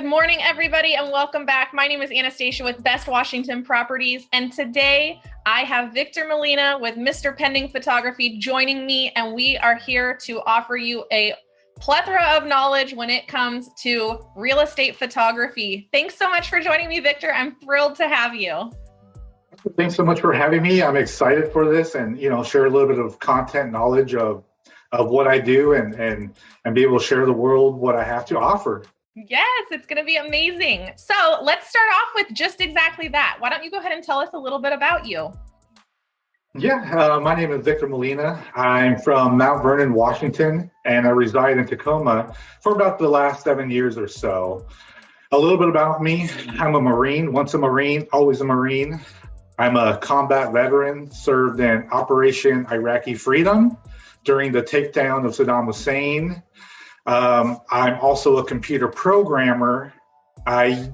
Good morning, everybody, and welcome back. My name is Anastasia with Best Washington Properties, and today I have Victor Molina with Mr. Pending Photography joining me, and we are here to offer you a plethora of knowledge when it comes to real estate photography. Thanks so much for joining me, Victor. I'm thrilled to have you. Thanks so much for having me. I'm excited for this and, share a little bit of content knowledge of what I do and be able to share the world what I have to offer. Yes, it's going to be amazing. So let's start off with just exactly that. Why don't you go ahead and tell us a little bit about you? Yeah, my name is Victor Molina. I'm from Mount Vernon, Washington, and I reside in Tacoma for about the last 7 years or so. A little bit about me. I'm a Marine, once a Marine, always a Marine. I'm a combat veteran, served in Operation Iraqi Freedom during the takedown of Saddam Hussein. I'm also a computer programmer. I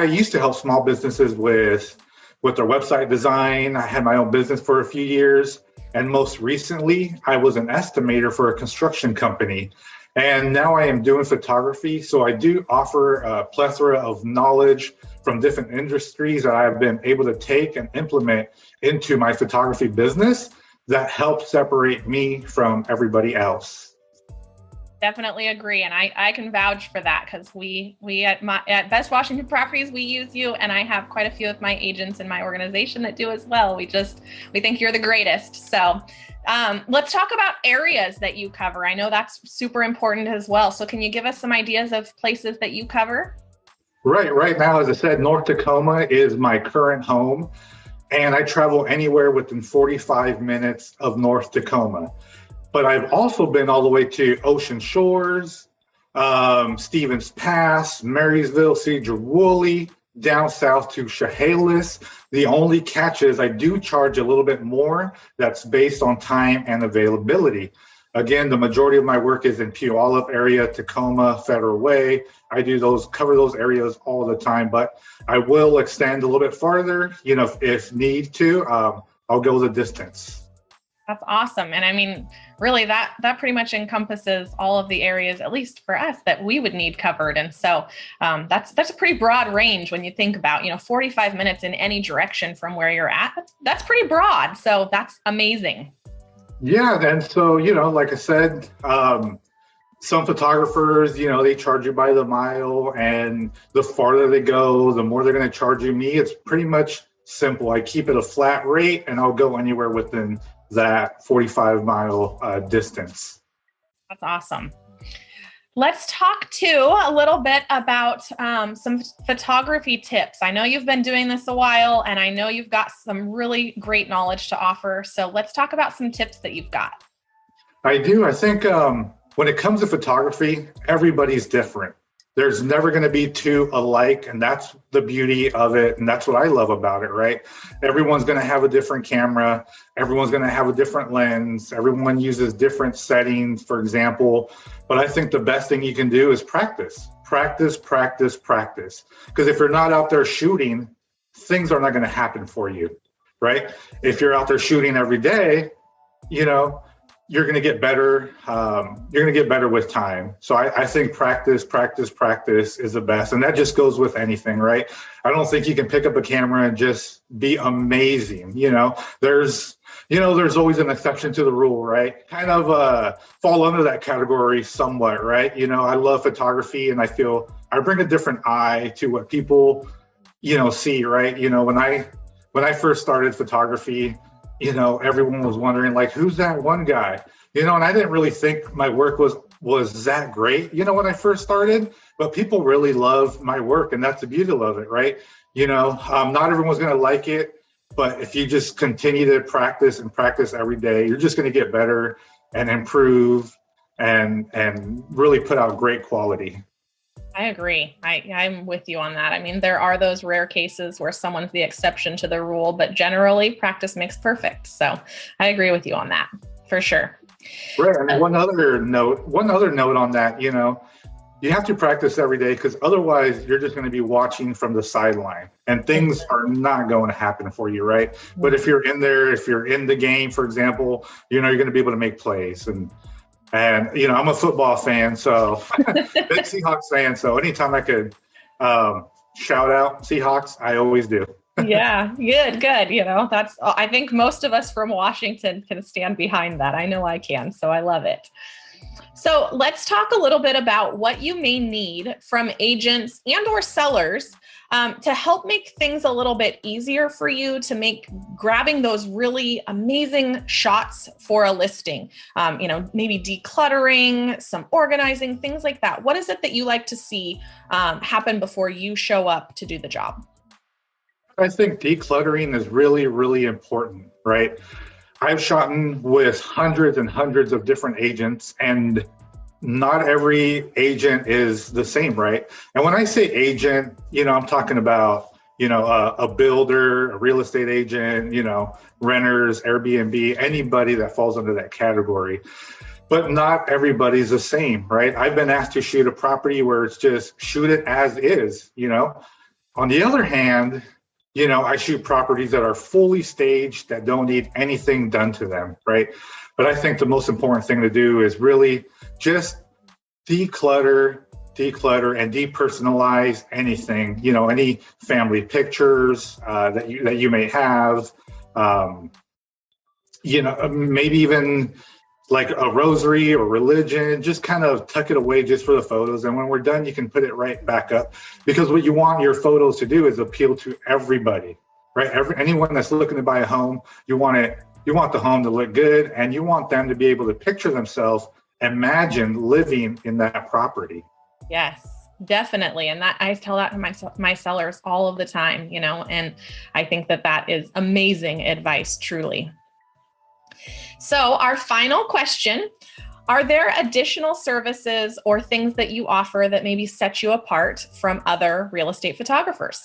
used to help small businesses with their website design. I had my own business for a few years. And most recently, I was an estimator for a construction company. And now I am doing photography. So I do offer a plethora of knowledge from different industries that I've been able to take and implement into my photography business that helps separate me from everybody else. Definitely agree. And I can vouch for that because we at Best Washington Properties, we use you, and I have quite a few of my agents in my organization that do as well. We think you're the greatest. So let's talk about areas that you cover. I know that's super important as well. So can you give us some ideas of places that you cover? Right now, as I said, North Tacoma is my current home, and I travel anywhere within 45 minutes of North Tacoma. But I've also been all the way to Ocean Shores, Stevens Pass, Marysville, Cedar-Woolley, down south to Chehalis. The only catch is I do charge a little bit more. That's based on time and availability. Again, the majority of my work is in Puyallup area, Tacoma, Federal Way. I do cover those areas all the time, but I will extend a little bit farther, if need to. I'll go the distance. That's awesome. And I mean, really that pretty much encompasses all of the areas, at least for us, that we would need covered. And so that's a pretty broad range when you think about, 45 minutes in any direction from where you're at. That's pretty broad. So that's amazing. Yeah. And so, like I said, some photographers, they charge you by the mile, and the farther they go, the more they're going to charge you. Me, it's pretty much simple. I keep it a flat rate, and I'll go anywhere within that 45-mile distance. That's awesome. Let's talk too a little bit about some photography tips. I know you've been doing this a while, and I know you've got some really great knowledge to offer. So let's talk about some tips that you've got. I do. I think when it comes to photography, everybody's different. There's never going to be two alike, and that's the beauty of it, and that's what I love about it, right? Everyone's going to have a different camera. Everyone's going to have a different lens. Everyone uses different settings, for example. But I think the best thing you can do is practice. Because if you're not out there shooting, things are not going to happen for you, right? If you're out there shooting every day, you're going to get better. You're going to get better with time. So I think practice is the best. And that just goes with anything, right? I don't think you can pick up a camera and just be amazing. There's always an exception to the rule, right? Kind of fall under that category somewhat, right? I love photography, and I feel I bring a different eye to what people, see, right? When I first started photography, everyone was wondering, like, who's that one guy? And I didn't really think my work was that great, when I first started, but people really love my work, and that's the beauty of it, right? Not everyone's going to like it, but if you just continue to practice every day, you're just going to get better and improve and really put out great quality. I agree. I'm with you on that. I mean, there are those rare cases where someone's the exception to the rule, but generally practice makes perfect. So I agree with you on that for sure. Right. And one other note on that, you have to practice every day, because otherwise you're just going to be watching from the sideline and things are not going to happen for you, right? But if you're in there, if you're in the game, for example, you're going to be able to make plays. And I'm a football fan, so big Seahawks fan. So anytime I could Shout out Seahawks. I always do. Yeah, good. I think most of us from Washington can stand behind that. I know I can, so I love it. So let's talk a little bit about what you may need from agents and or sellers to help make things a little bit easier for you to make grabbing those really amazing shots for a listing. Maybe decluttering, some organizing, things like that. What is it that you like to see happen before you show up to do the job? I think decluttering is really, really important, right? I've shot with hundreds and hundreds of different agents, and not every agent is the same, right? And when I say agent, I'm talking about, a builder, a real estate agent, renters, Airbnb, anybody that falls under that category. But not everybody's the same, right? I've been asked to shoot a property where it's just shoot it as is, On the other hand, I shoot properties that are fully staged that don't need anything done to them, right? But I think the most important thing to do is really just declutter, and depersonalize anything, any family pictures that you may have, maybe even like a rosary or religion, just kind of tuck it away just for the photos. And when we're done, you can put it right back up, because what you want your photos to do is appeal to everybody, right? Anyone that's looking to buy a home, you want the home to look good, and you want them to be able to picture themselves, imagine living in that property. Yes, definitely. And that I tell that to my sellers all of the time, and I think that is amazing advice, truly. So our final question, are there additional services or things that you offer that maybe set you apart from other real estate photographers?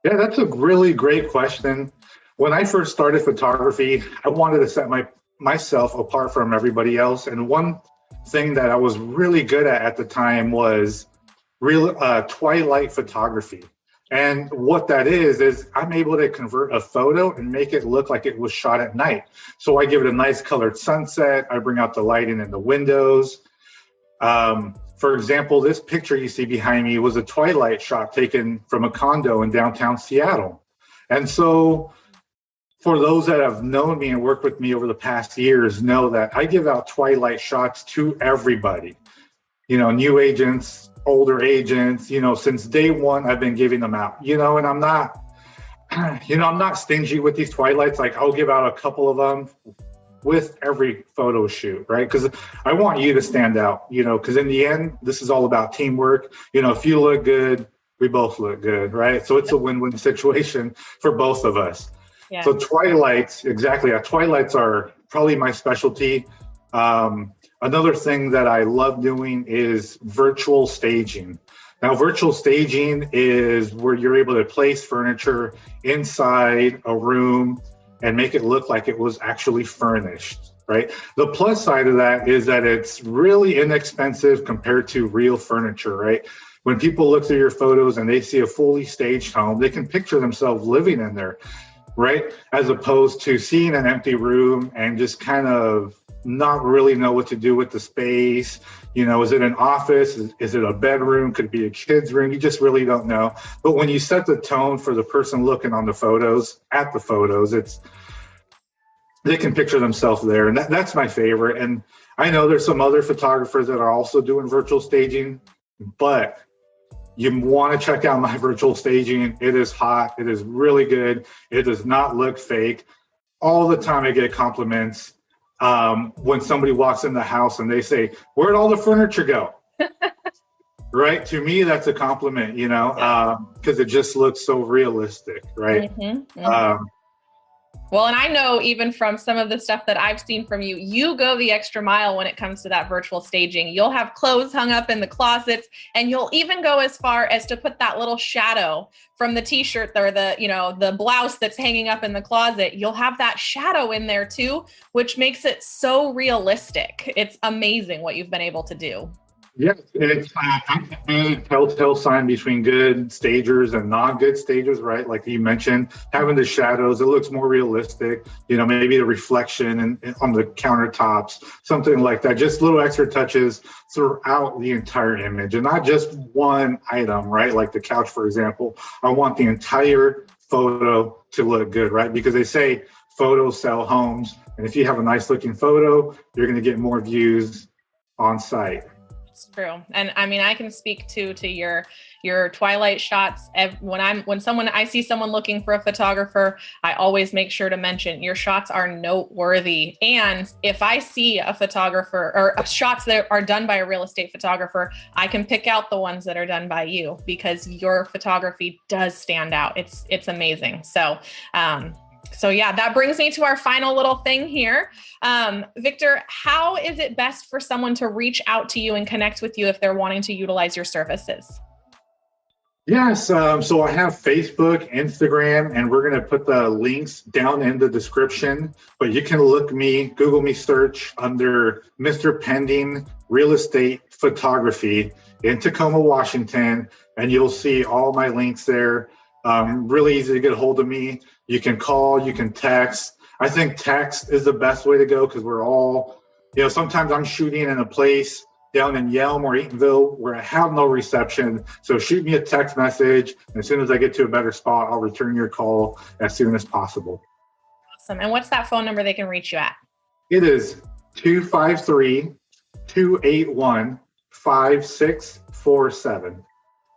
Yeah, that's a really great question. When I first started photography, I wanted to set myself apart from everybody else. And one thing that I was really good at the time was twilight photography. And what that is I'm able to convert a photo and make it look like it was shot at night. So I give it a nice colored sunset. I bring out the lighting in the windows. For example, this picture you see behind me was a twilight shot taken from a condo in downtown Seattle. And so for those that have known me and worked with me over the past years know that I give out twilight shots to everybody, new agents, older agents, since day one, I've been giving them out, and I'm not stingy with these twilights. Like I'll give out a couple of them with every photo shoot, right? Because I want you to stand out, because in the end, this is all about teamwork. If you look good, we both look good, right? So it's a win-win situation for both of us. Yeah. So twilights, exactly. Twilights are probably my specialty. Another thing that I love doing is virtual staging. Now, virtual staging is where you're able to place furniture inside a room and make it look like it was actually furnished, right? The plus side of that is that it's really inexpensive compared to real furniture, right? When people look through your photos and they see a fully staged home, they can picture themselves living in there, right? As opposed to seeing an empty room and just kind of not really know what to do with the space. Is it an office? Is it a bedroom? Could it be a kid's room? You just really don't know. But when you set the tone for the person looking on the photos, they can picture themselves there. And that's my favorite. And I know there's some other photographers that are also doing virtual staging, but you want to check out my virtual staging. It is hot. It is really good. It does not look fake. All the time I get compliments. When somebody walks in the house and they say, "Where'd all the furniture go?" Right? To me, that's a compliment, because it just looks so realistic, right? Mm-hmm, mm-hmm. Well, and I know even from some of the stuff that I've seen from you, you go the extra mile when it comes to that virtual staging. You'll have clothes hung up in the closets, and you'll even go as far as to put that little shadow from the t-shirt or the blouse that's hanging up in the closet. You'll have that shadow in there too, which makes it so realistic. It's amazing what you've been able to do. Yes, it's a telltale sign between good stagers and non-good stagers, right? Like you mentioned, having the shadows, it looks more realistic. Maybe the reflection and on the countertops, something like that. Just little extra touches throughout the entire image, and not just one item, right? Like the couch, for example. I want the entire photo to look good, right? Because they say photos sell homes, and if you have a nice looking photo, you're going to get more views on site. It's true. And I mean, I can speak to your twilight shots. When I see someone looking for a photographer, I always make sure to mention your shots are noteworthy. And if I see a photographer or shots that are done by a real estate photographer, I can pick out the ones that are done by you because your photography does stand out. It's amazing. So yeah, that brings me to our final little thing here. Victor, how is it best for someone to reach out to you and connect with you if they're wanting to utilize your services? Yes, so I have Facebook, Instagram, and we're going to put the links down in the description. But you can Google me, search under Mr. Pending Real Estate Photography in Tacoma, Washington, and you'll see all my links there. Really easy to get a hold of me. You can call, you can text. I think text is the best way to go because we're all, sometimes I'm shooting in a place down in Yelm or Eatonville where I have no reception. So shoot me a text message. And as soon as I get to a better spot, I'll return your call as soon as possible. Awesome. And what's that phone number they can reach you at? It is 253-281-5647.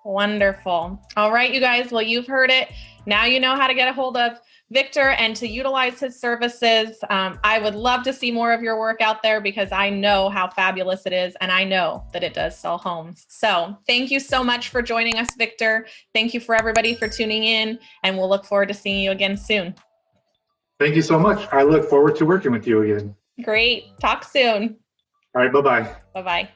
Wonderful. All right, you guys. Well, you've heard it. Now you know how to get a hold of Victor and to utilize his services. I would love to see more of your work out there because I know how fabulous it is. And I know that it does sell homes. So thank you so much for joining us, Victor. Thank you for everybody for tuning in. And we'll look forward to seeing you again soon. Thank you so much. I look forward to working with you again. Great. Talk soon. All right. Bye-bye. Bye-bye.